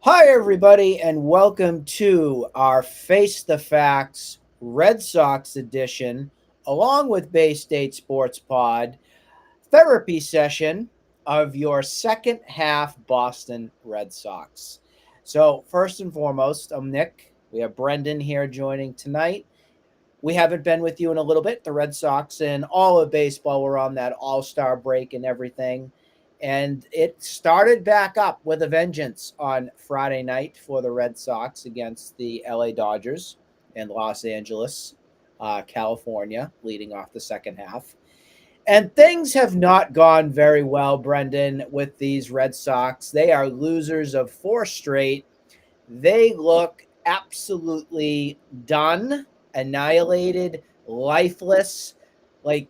Hi, everybody, and welcome to our Face the Facts Red Sox edition, along with Bay State Sports Pod, therapy session of your second half Boston Red Sox. So, first and foremost, I'm Nick. We have Brendan here joining tonight. We haven't been with you in a little bit. The Red Sox and all of baseball were on that all-star break and everything. And it started back up with a vengeance on Friday night for the Red Sox against the LA Dodgers in Los Angeles, California, leading off the second half. And things have not gone very well, Brendan, with these Red Sox. They are losers of four straight. They look absolutely done, annihilated, lifeless. Like,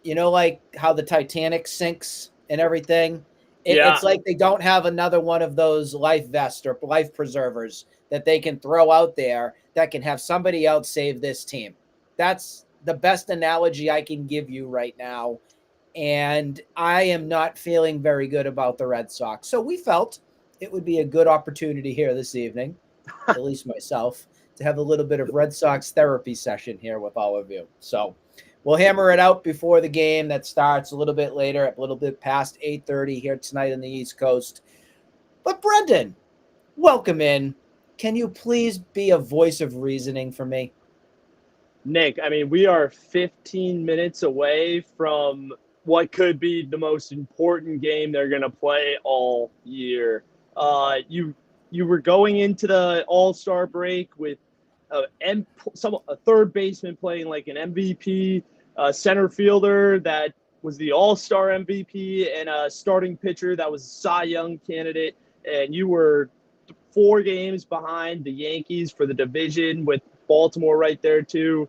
like how the Titanic sinks and everything. Yeah, It's like they don't have another one of those life vests or life preservers that they can throw out there that can have somebody else save this team. That's the best analogy I can give you right now. And I am not feeling very good about the Red Sox. So we felt it would be a good opportunity here this evening, at least myself, to have a little bit of Red Sox therapy session here with all of you. So we'll hammer it out before the game that starts a little bit later, a little bit past 8:30 here tonight on the East Coast. But Brendan, welcome in. Can you please be a voice of reasoning for me? Nick, we are 15 minutes away from what could be the most important game they're going to play all year. You were going into the All-Star break with a third baseman playing like an MVP, a center fielder that was the All-Star MVP, and a starting pitcher that was a Cy Young candidate, and you were 4 games behind the Yankees for the division with Baltimore right there too.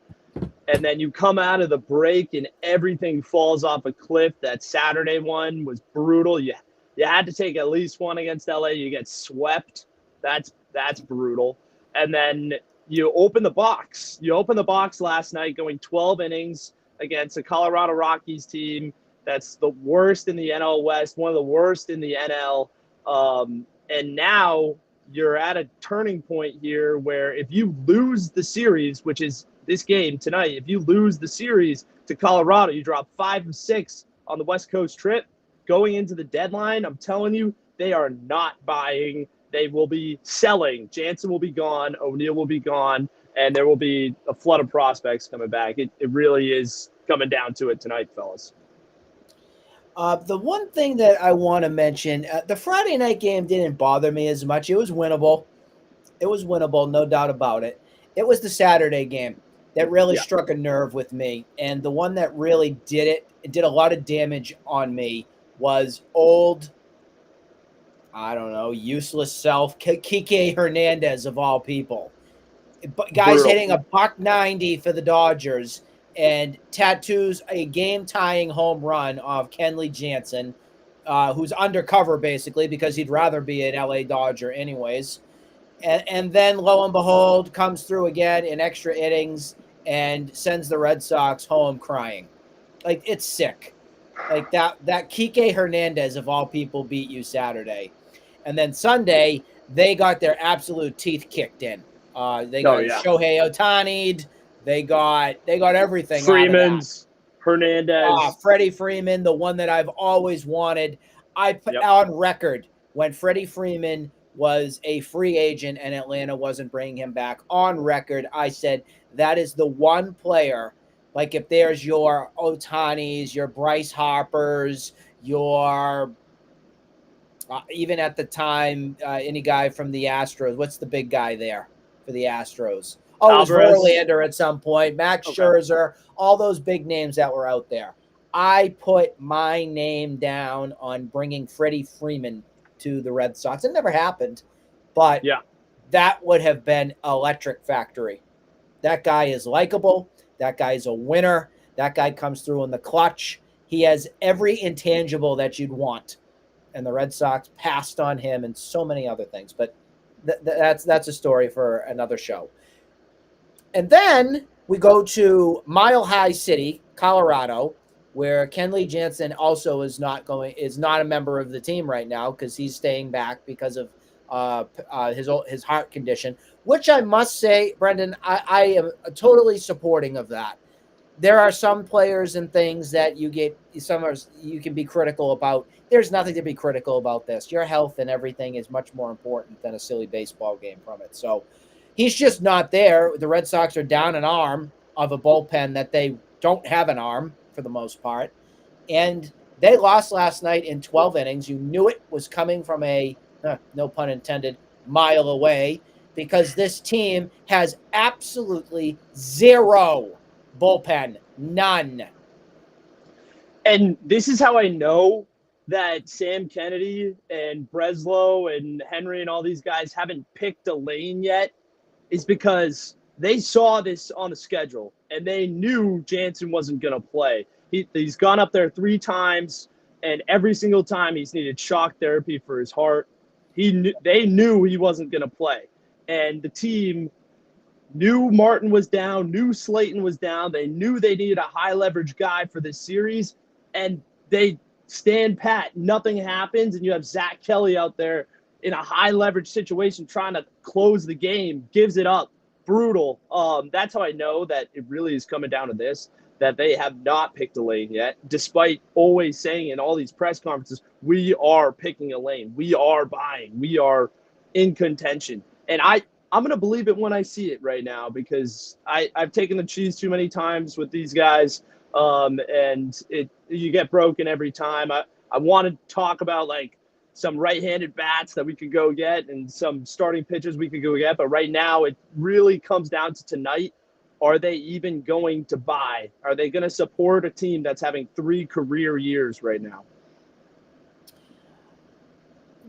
And then you come out of the break and everything falls off a cliff. That Saturday one was brutal. You had to take at least one against LA. You get swept. That's brutal. And then you open the box. You open the box last night going 12 innings against a Colorado Rockies team that's the worst in the NL West, one of the worst in the NL. And now you're at a turning point here where if you lose the series, which is this game tonight, if you lose the series to Colorado, you drop 5 of 6 on the West Coast trip. Going into the deadline, I'm telling you, they are not buying. They will be selling. Jansen will be gone. O'Neill will be gone. And there will be a flood of prospects coming back. It really is coming down to it tonight, fellas. The one thing that I want to mention, the Friday night game didn't bother me as much. It was winnable. It was winnable, no doubt about it. It was the Saturday game that really Yeah. struck a nerve with me. And the one that really did a lot of damage on me was old, I don't know, useless self, Kike Hernandez of all people. Guys Brutal. hitting a buck 90 for the Dodgers and tattoos a game-tying home run of Kenley Jansen, who's undercover basically because he'd rather be an LA Dodger anyways. And then lo and behold, comes through again in extra innings and sends the Red Sox home crying. Like, it's sick. Like that Kike Hernandez of all people beat you Saturday. And then Sunday, they got their absolute teeth kicked in. They Oh, got yeah. Shohei Ohtani'd. They got everything out of that. Freeman's, Hernandez. Freddie Freeman, the one that I've always wanted. I put Yep. on record when Freddie Freeman was a free agent and Atlanta wasn't bringing him back. On record, I said that is the one player. Like if there's your Ohtani's, your Bryce Harper's, your even at the time, any guy from the Astros. What's the big guy there for the Astros? Oh, it was Alvarez. Verlander at some point. Max Scherzer, all those big names that were out there. I put my name down on bringing Freddie Freeman to the Red Sox. It never happened, but Yeah. that would have been electric factory. That guy is likable. That guy's a winner. That guy comes through in the clutch. He has every intangible that you'd want. And the Red Sox passed on him and so many other things. But that's a story for another show. And then we go to Mile High City, Colorado, where Kenley Jansen also is not a member of the team right now because he's staying back because of his heart condition, which I must say, Brendan, I am totally supporting of that. There are some players and things that you can be critical about. There's nothing to be critical about this. Your health and everything is much more important than a silly baseball game from it. So he's just not there. The Red Sox are down an arm of a bullpen that they don't have an arm for the most part. And they lost last night in 12 innings. You knew it was coming from no pun intended, mile away, because this team has absolutely zero bullpen. None. And this is how I know that Sam Kennedy and Breslow and Henry and all these guys haven't picked a lane yet, is because they saw this on the schedule and they knew Jansen wasn't going to play. He's gone up there 3 times, and every single time he's needed shock therapy for his heart. They knew he wasn't going to play. And the team knew Martin was down, knew Slayton was down. They knew they needed a high leverage guy for this series, and they stand pat. Nothing happens, and you have Zach Kelly out there in a high leverage situation trying to close the game, gives it up. Brutal. That's how I know that it really is coming down to this, that they have not picked a lane yet, despite always saying in all these press conferences, we are picking a lane. We are buying. We are in contention. And I'm going to believe it when I see it right now, because I've taken the cheese too many times with these guys, and you get broken every time. I want to talk about like some right-handed bats that we could go get and some starting pitchers we could go get. But right now it really comes down to tonight. Are they even going to buy? Are they going to support a team that's having 3 career years right now?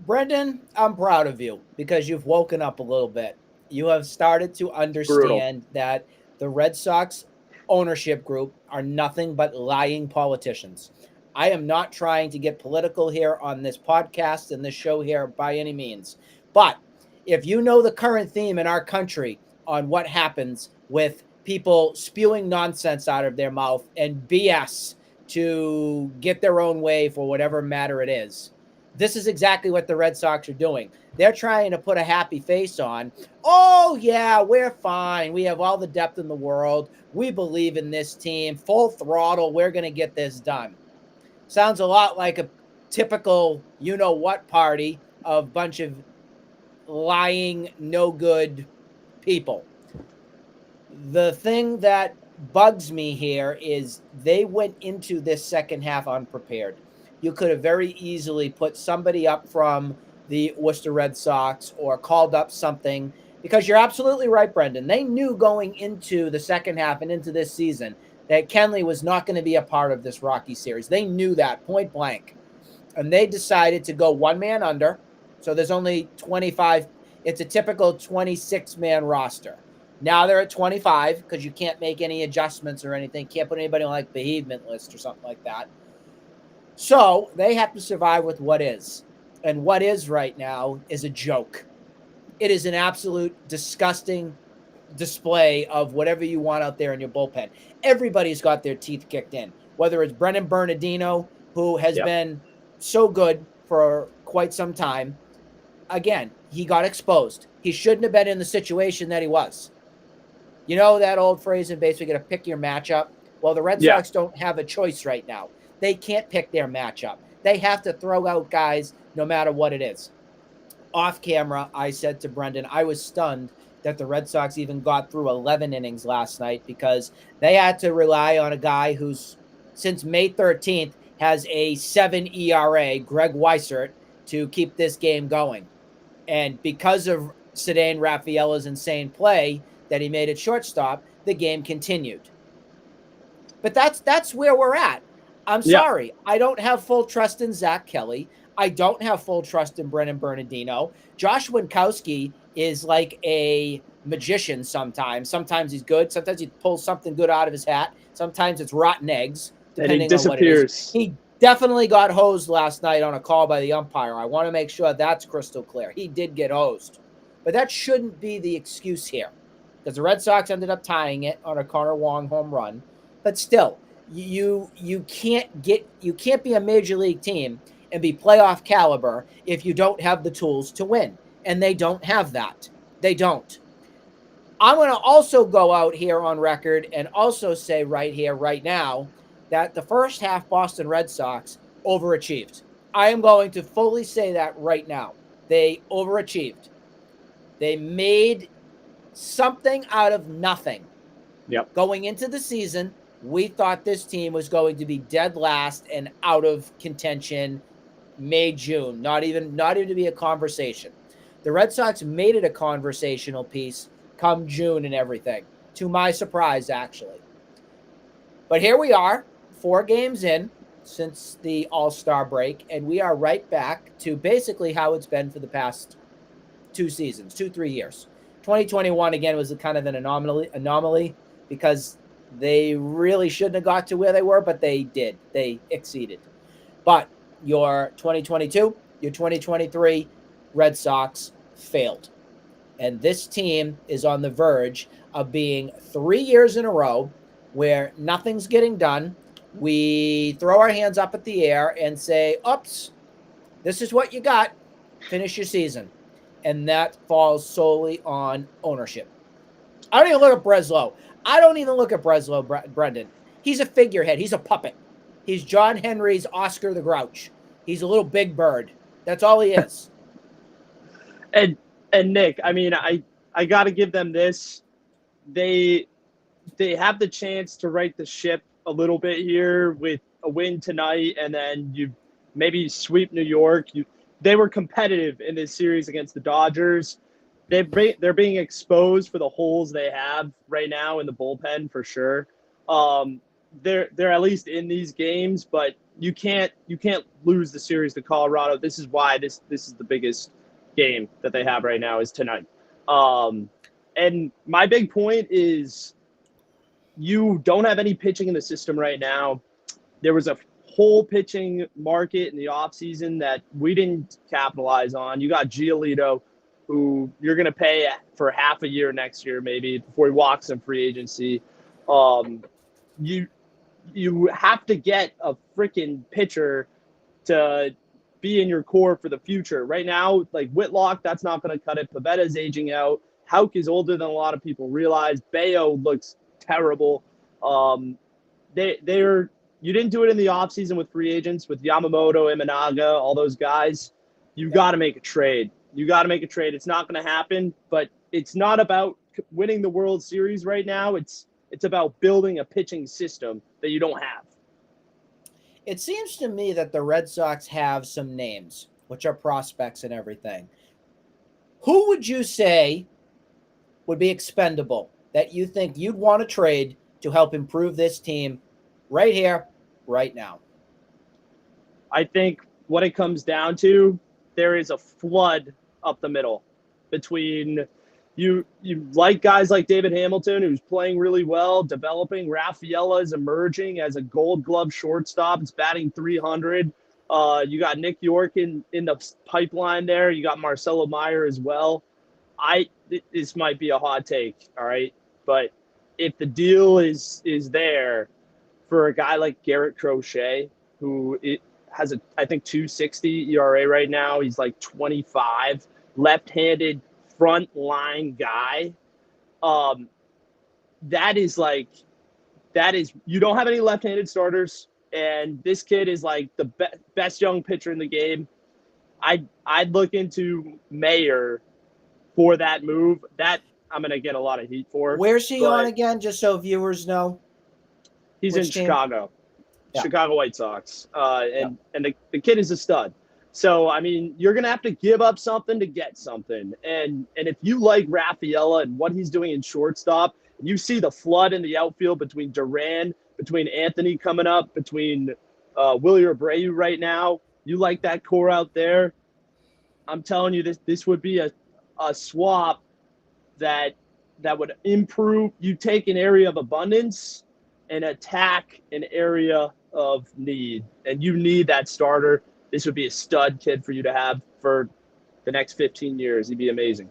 Brendan, I'm proud of you because you've woken up a little bit. You have started to understand that the Red Sox ownership group are nothing but lying politicians. I am not trying to get political here on this podcast and this show here by any means. But if you know the current theme in our country on what happens with people spewing nonsense out of their mouth and BS to get their own way for whatever matter it is, this is exactly what the Red Sox are doing. They're trying to put a happy face on. Oh, yeah, we're fine. We have all the depth in the world. We believe in this team. Full throttle. We're going to get this done. Sounds a lot like a typical you-know-what party of a bunch of lying, no-good people. The thing that bugs me here is they went into this second half unprepared. You could have very easily put somebody up from the Worcester Red Sox or called up something, because you're absolutely right, Brendan. They knew going into the second half and into this season that Kenley was not going to be a part of this Rocky series. They knew that point blank. And they decided to go one man under. So there's only 25. It's a typical 26-man roster. Now they're at 25 because you can't make any adjustments or anything. Can't put anybody on like bereavement list or something like that. So they have to survive with what is. And what is right now is a joke. It is an absolute disgusting display of whatever you want out there in your bullpen. Everybody's got their teeth kicked in, whether it's Brennan Bernardino, who has been so good for quite some time. Again, he got exposed. He shouldn't have been in the situation that he was. You know that old phrase in baseball, you got to pick your matchup? Well, the Red Sox don't have a choice right now. They can't pick their matchup. They have to throw out guys no matter what it is. Off camera, I said to Brendan, I was stunned that the Red Sox even got through 11 innings last night, because they had to rely on a guy who's since May 13th has a 7 ERA, Greg Weissert, to keep this game going. And because of Cedane Rafaela's insane play that he made at shortstop, the game continued. But that's where we're at. I'm sorry. I don't have full trust in Zach Kelly. I don't have full trust in Brennan Bernardino. Josh Winkowski is like a magician sometimes. Sometimes he's good. Sometimes he pulls something good out of his hat. Sometimes it's rotten eggs, depending on what it is. He definitely got hosed last night on a call by the umpire. I want to make sure that's crystal clear. He did get hosed. But that shouldn't be the excuse here, because the Red Sox ended up tying it on a Connor Wong home run. But still, you can't be a major league team and be playoff caliber if you don't have the tools to win. and they don't have that. They don't. I'm going to also go out here on record and also say right here, right now, that the first half Boston Red Sox overachieved. I am going to fully say that right now. They overachieved. They made something out of nothing. Yep. Going into the season, we thought this team was going to be dead last and out of contention May, June, not even to be a conversation. The Red Sox made it a conversational piece come June and everything, to my surprise, actually. But here we are, 4 games in since the All-Star break, and we are right back to basically how it's been for the past 2 seasons, 3 years. 2021 again was a kind of an anomaly because they really shouldn't have got to where they were, but they did. They exceeded. But your 2022, your 2023 Red Sox failed. And this team is on the verge of being 3 years in a row where nothing's getting done. We throw our hands up at the air and say, oops, this is what you got. Finish your season. And that falls solely on ownership. I don't even look at Breslow, Brendan. He's a figurehead. He's a puppet. He's John Henry's Oscar the Grouch. He's a little big bird. That's all he is. And Nick, I mean, I got to give them this. They have the chance to right the ship a little bit here with a win tonight, and then you maybe sweep New York. They were competitive in this series against the Dodgers. They're being exposed for the holes they have right now in the bullpen for sure. They're at least in these games, but you can't lose the series to Colorado. This is why this is the biggest game that they have right now is tonight. And my big point is you don't have any pitching in the system right now. There was a whole pitching market in the offseason that we didn't capitalize on. You got Giolito, who you're going to pay for half a year next year maybe before he walks in free agency. You have to get a freaking pitcher to be in your core for the future. Right now, like Whitlock, that's not going to cut it. Pavetta's aging out. Houck is older than a lot of people realize. Bayo looks terrible. You didn't do it in the offseason with free agents, with Yamamoto, Imanaga, all those guys. You got to make a trade. It's not going to happen, but it's not about winning the World Series right now. It's about building a pitching system that you don't have. It seems to me that the Red Sox have some names, which are prospects and everything. Who would you say would be expendable that you think you'd want to trade to help improve this team right here, right now? I think what it comes down to, there is a flood up the middle between you like guys like David Hamilton, who's playing really well, developing. Rafaela is emerging as a Gold Glove shortstop. It's batting 300. You got Nick York in the pipeline there. You got Marcelo Meyer as well. This might be a hot take, all right? But if the deal is there for a guy like Garrett Crochet, who has I think 2.60 ERA right now. He's like 25, left-handed front line guy. That is you don't have any left-handed starters, and this kid is like the best young pitcher in the game. I'd look into Mayer for that move. That I'm gonna get a lot of heat for. Where's he on again? Just so viewers know. He's in Chicago. Yeah. Chicago White Sox. And the kid is a stud. So, I mean, you're going to have to give up something to get something. And if you like Rafaela and what he's doing in shortstop, you see the flood in the outfield between Duran, between Anthony coming up, between Willie Abreu right now. You like that core out there. I'm telling you, this would be a swap that would improve. You take an area of abundance and attack an area of need. And you need that starter. This would be a stud kid for you to have for the next 15 years. He'd be amazing.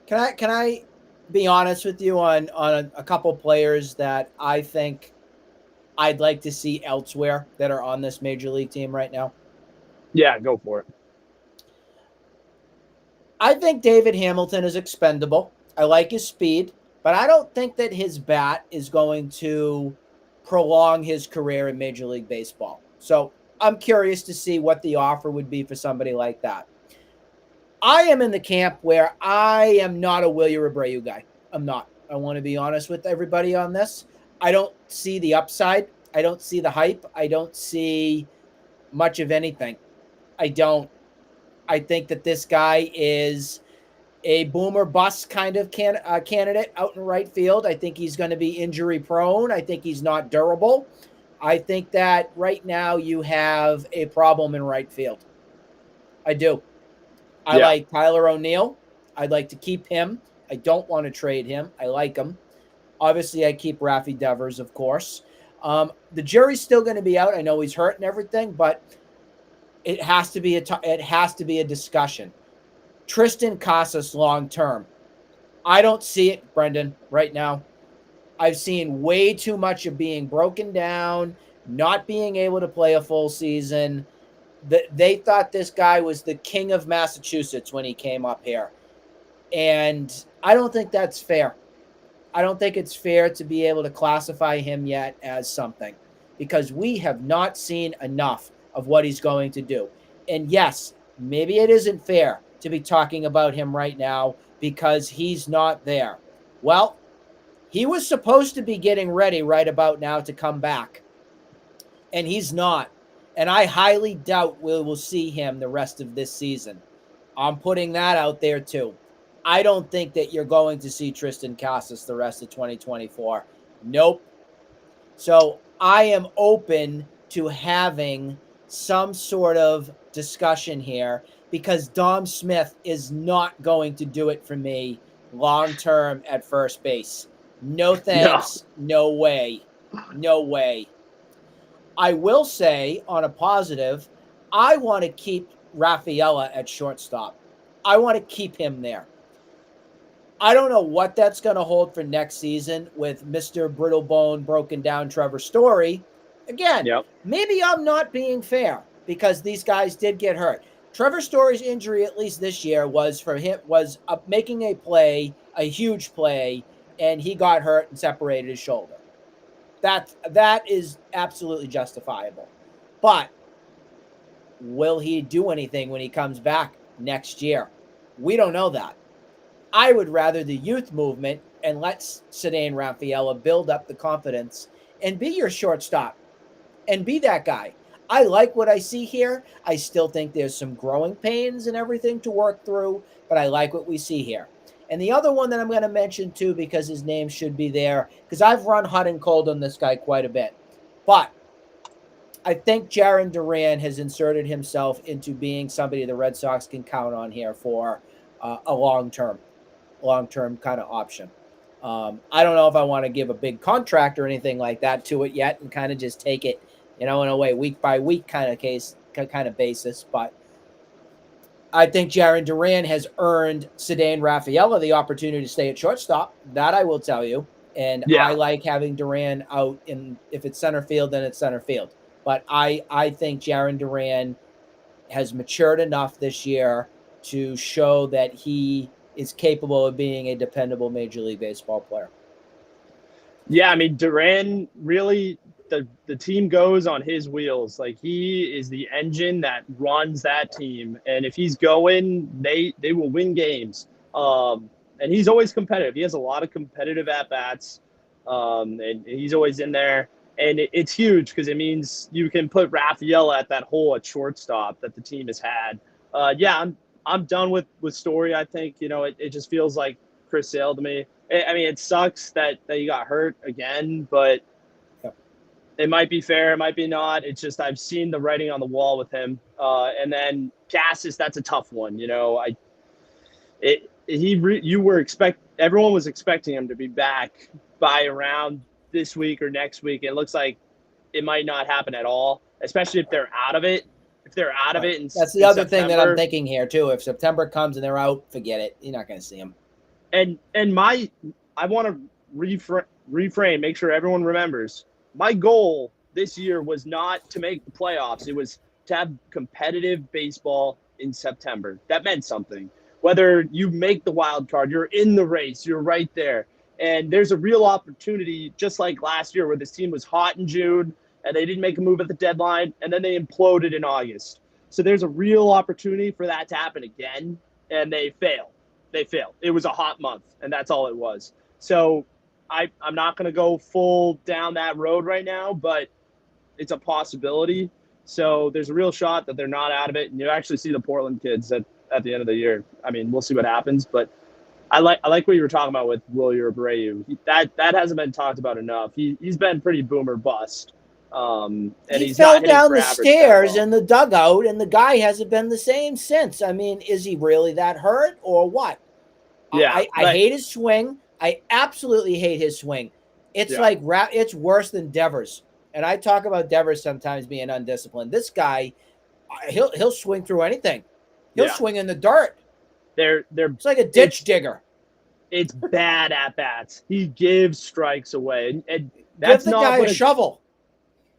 Can I be honest with you on a couple players that I think I'd like to see elsewhere that are on this major league team right now? Yeah, go for it. I think David Hamilton is expendable. I like his speed, but I don't think that his bat is going to prolong his career in Major League Baseball. So I'm curious to see what the offer would be for somebody like that. I am in the camp where I am not a Wilyer Abreu guy. I'm not. I want to be honest with everybody on this. I don't see the upside. I don't see the hype. I don't see much of anything. I don't. I think that this guy is a boomer bust kind of candidate out in right field. I think he's going to be injury prone. I think he's not durable. I think that right now you have a problem in right field. I do. I Yeah. like Tyler O'Neill. I'd like to keep him. I don't want to trade him. I like him. Obviously, I keep Rafi Devers, of course. The jury's still going to be out. I know he's hurt and everything, but it has to be a discussion. Tristan Casas long term. I don't see it, Brendan, right now. I've seen way too much of being broken down, not being able to play a full season. They thought this guy was the king of Massachusetts when he came up here. And I don't think that's fair. I don't think it's fair to be able to classify him yet as something because we have not seen enough of what he's going to do. And yes, maybe it isn't fair to be talking about him right now because he's not there. Well, he was supposed to be getting ready right about now to come back, and he's not. And I highly doubt we will see him the rest of this season. I'm putting that out there too. I don't think that you're going to see Tristan Casas the rest of 2024. Nope. So I am open to having some sort of discussion here because Dom Smith is not going to do it for me long term at first base. No No. thanks. No way. No way. I will say on a positive, I want to keep Rafaela at shortstop. I want to keep him there. I don't know what that's going to hold for next season with Mr. Brittlebone broken down Trevor Story. Again, Yep. maybe I'm not being fair because these guys did get hurt. Trevor Story's injury, at least this year, was making a play, a huge play, and he got hurt and separated his shoulder. That is absolutely justifiable. But will he do anything when he comes back next year? We don't know that. I would rather the youth movement and let Ceddanne Rafaela build up the confidence and be your shortstop and be that guy. I like what I see here. I still think there's some growing pains and everything to work through, but I like what we see here. And the other one that I'm going to mention too, because his name should be there, because I've run hot and cold on this guy quite a bit. But I think Jarren Duran has inserted himself into being somebody the Red Sox can count on here for a long-term kind of option. I don't know if I want to give a big contract or anything like that to it yet and kind of just take it, in a way, week by week kind of basis. But I think Jarren Duran has earned Ceddanne Rafaela the opportunity to stay at shortstop. That I will tell you. And I Yeah. like having Duran out if it's center field, then it's center field. But I think Jarren Duran has matured enough this year to show that he is capable of being a dependable Major League Baseball player. Yeah, I mean, Duran really, the team goes on his wheels. Like, he is the engine that runs that team. And if he's going, they will win games. And he's always competitive. He has a lot of competitive at-bats, and he's always in there. And it's huge because it means you can put Rafaela at that hole at shortstop that the team has had. Yeah, I'm done with Story. I think, it just feels like Chris Sale to me. I mean, it sucks that he got hurt again, but it might be fair, it might be not. It's just I've seen the writing on the wall with him. And then Cassis, that's a tough one. Everyone was expecting him to be back by around this week or next week. It looks like it might not happen at all, especially if they're out of it. If they're out of it, that's the other thing that I'm thinking here too. If September comes and they're out, forget it. You're not going to see them. And I want to reframe, make sure everyone remembers. My goal this year was not to make the playoffs. It was to have competitive baseball in September. That meant something. whether you make the wild card, you're in the race, you're right there. And there's a real opportunity, just like last year, where this team was hot in June and they didn't make a move at the deadline, and then they imploded in August. So there's a real opportunity for that to happen again, and they failed. They failed. It was a hot month, and that's all it was. So I'm not going to go full down that road right now, but it's a possibility. So there's a real shot that they're not out of it, and you actually see the Portland kids at the end of the year. I mean, we'll see what happens, but I like what you were talking about with Wilyer Abreu. That hasn't been talked about enough. He's been pretty boomer bust, and He he's fell not hitting down for the average that stairs well. in the dugout, and the guy hasn't been the same since. I mean, is he really that hurt or what? Yeah, I hate his swing. I absolutely hate his swing. It's yeah, like it's worse than Devers. And I talk about Devers sometimes being undisciplined. This guy, he'll swing through anything. He'll yeah. swing in the dirt. They're It's like a ditch it's digger. it's bad at bats. He gives strikes away, and Give that's the not guy a what a shovel.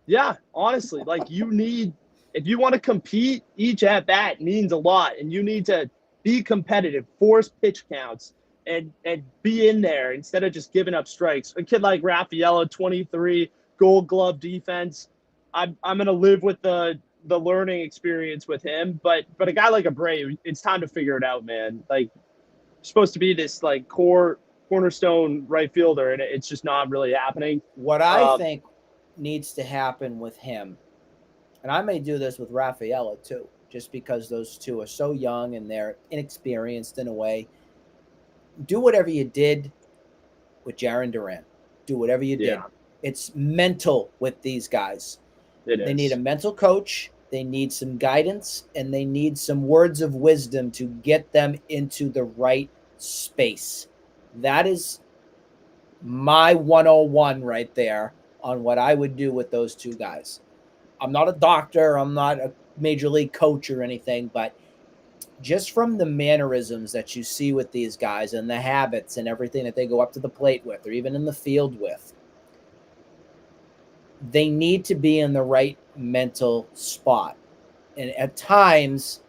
yeah. Honestly, like you need if you want to compete, each at bat means a lot, and you need to be competitive, force pitch counts, and be in there instead of just giving up strikes. A kid like Rafaela, 23, Gold Glove defense. I'm gonna live with the learning experience with him, but a guy like Abreu, it's time to figure it out, man. Like supposed to be this like cornerstone right fielder, and it's just not really happening. What I Um, think needs to happen with him, and I may do this with Rafaela too, just because those two are so young and they're inexperienced in a way. Do whatever you did with Jaron Duran. Do whatever you yeah, did. It's mental with these guys. it They need a is. mental coach, they need some guidance, and they need some words of wisdom to get them into the right space. That is my 101 right there on what I would do with those two guys. I'm not a doctor, I'm not a major league coach or anything, but just from the mannerisms that you see with these guys and the habits and everything that they go up to the plate with or even in the field with, they need to be in the right mental spot. And at times,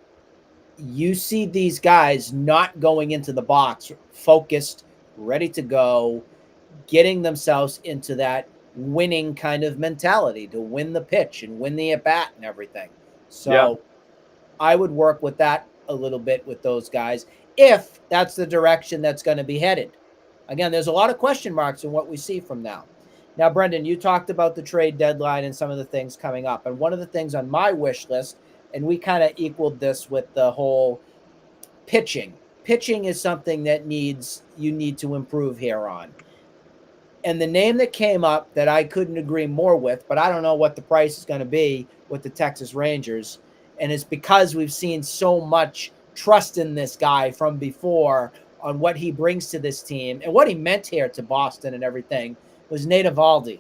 you see these guys not going into the box focused, ready to go, getting themselves into that winning kind of mentality to win the pitch and win the at bat and everything. Yeah, So I would work with that a little bit with those guys if that's the direction that's going to be headed. Again, there's a lot of question marks in what we see from now. Now, Brendan, you talked about the trade deadline and some of the things coming up. And one of the things on my wish list, and we kind of equaled this with the whole pitching. Pitching is something that you need to improve here on. And the name that came up that I couldn't agree more with, but I don't know what the price is going to be with the Texas Rangers. And it's because we've seen so much trust in this guy from before on what he brings to this team and what he meant here to Boston and everything was Nate Eovaldi.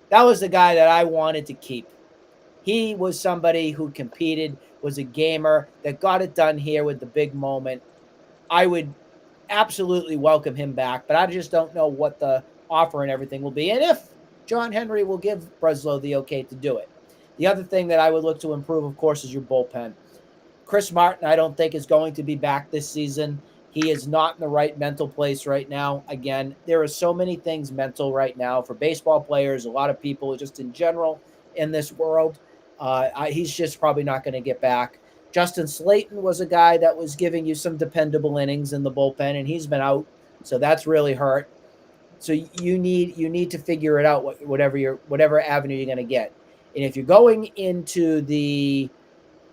That was the guy that I wanted to keep. He was somebody who competed, was a gamer that got it done here with the big moment. I would absolutely welcome him back, but I just don't know what the offer and everything will be. And if John Henry will give Breslow the okay to do it. The other thing that I would look to improve, of course, is your bullpen. Chris Martin, I don't think is going to be back this season. He is not in the right mental place right now. Again, there are so many things mental right now for baseball players, a lot of people just in general in this world. He's just probably not going to get back. Justin Slayton was a guy that was giving you some dependable innings in the bullpen, and he's been out, so that's really hurt. So you need to figure it out whatever avenue you're going to get. And if you're going into the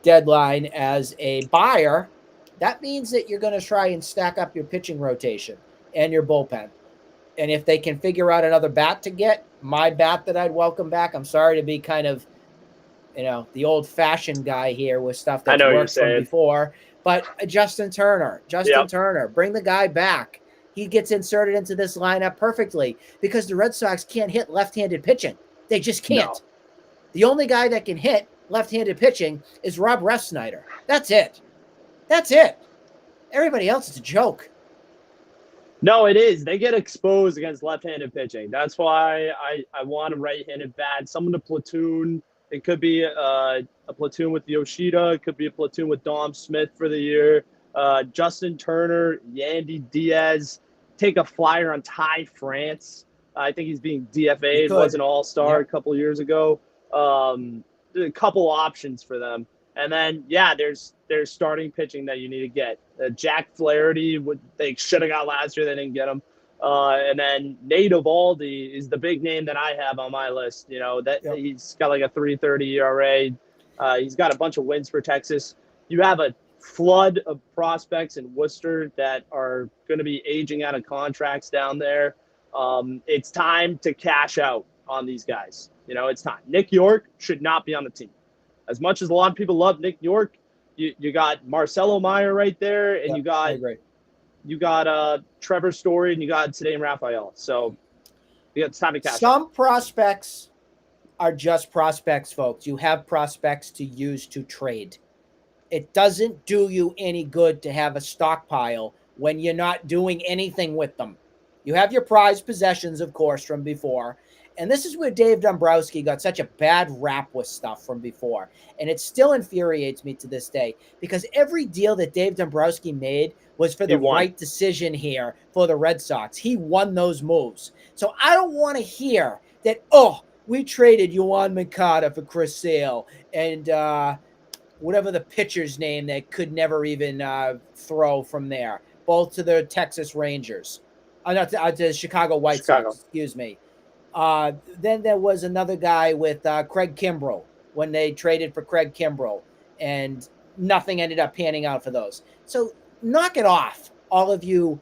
deadline as a buyer, that means that you're going to try and stack up your pitching rotation and your bullpen. And if they can figure out another bat to get, my bat that I'd welcome back, I'm sorry to be kind of, the old fashioned guy here with stuff I that's know what you're worked from saying. before, but Justin Yep. Turner, bring the guy back. He gets inserted into this lineup perfectly because the Red Sox can't hit left-handed pitching. They just can't. No. The only guy that can hit left-handed pitching is Rob Refsnyder. That's it. That's it. Everybody else is a joke. No, it is. They get exposed against left-handed pitching. That's why I want a right-handed bat, someone to platoon. It could be a platoon with Yoshida. It could be a platoon with Dom Smith for the year. Justin Turner, Yandy Diaz, take a flyer on Ty France. I think he's being You DFA'd, was could. an all-star a Yep. couple of years ago. A couple options for them. And then, yeah, there's starting pitching that you need to get. Jack Flaherty, they should have got last year. They didn't get him. And then Nate Eovaldi is the big name that I have on my list. You know, that Yep. he's got like a 3.30 ERA. He's got a bunch of wins for Texas. You have a flood of prospects in Worcester that are going to be aging out of contracts down there. It's time to cash out on these guys. You know, it's time. Nick York should not be on the team. As much as a lot of people love Nick York, you got Marcelo Meyer right there, and Yep. I agree. you got Trevor Story, and you got Today and Raphael. So it's time to cash out. Some prospects are just prospects, folks. You have prospects to use to trade. It doesn't do you any good to have a stockpile when you're not doing anything with them. You have your prized possessions, of course, from before. And this is where Dave Dombrowski got such a bad rap with stuff from before. And it still infuriates me to this day because every deal that Dave Dombrowski made was for the right decision here for the Red Sox. He won those moves. So I don't want to hear that, oh, we traded Yohan Moncada for Chris Sale and whatever the pitcher's name that could never even throw from there, both to the Texas Rangers. Not to the Chicago White Sox, excuse me. Then there was another guy with Craig Kimbrell when they traded for Craig Kimbrell, and nothing ended up panning out for those. So knock it off, all of you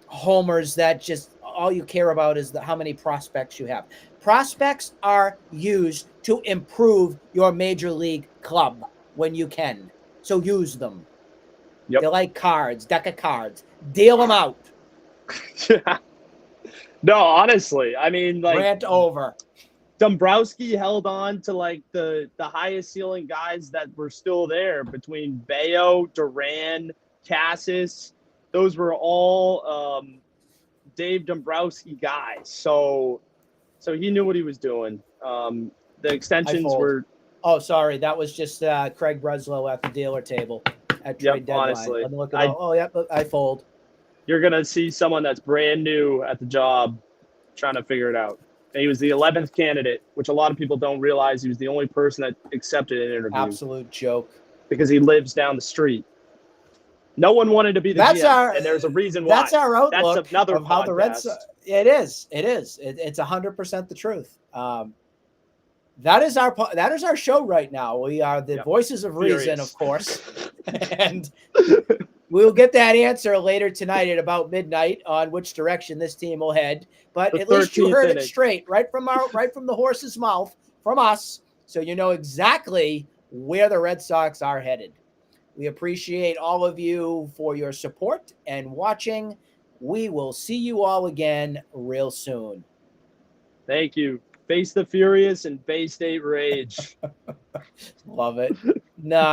homers that just all you care about is how many prospects you have. Prospects are used to improve your major league club when you can. So use them. Yep. They're like cards, deck of cards. Deal them out. No, honestly, I mean, like, rant over. Dombrowski held on to like the highest ceiling guys that were still there between Bayo, Duran, Cassis. Those were all Dave Dombrowski guys. So he knew what he was doing. The extensions were. Oh, sorry, that was just Craig Breslow at the dealer table at trade deadline. Honestly, Let me look at I fold. You're gonna see someone that's brand new at the job trying to figure it out. And he was the 11th candidate, which a lot of people don't realize he was the only person that accepted an interview. Absolute joke. Because he lives down the street. No one wanted to be the GM, and there's a reason why. That's our outlook that's another of how podcast. the Red Sox. It is. It's 100% the truth. That is our show right now. We are the voices of reason, of course, and we'll get that answer later tonight at about midnight on which direction this team will head. But at least you heard it straight, right from the horse's mouth, from us, so you know exactly where the Red Sox are headed. We appreciate all of you for your support and watching. We will see you all again real soon. Thank you. Face the Furious and Bay State Rage. Love it. Nice.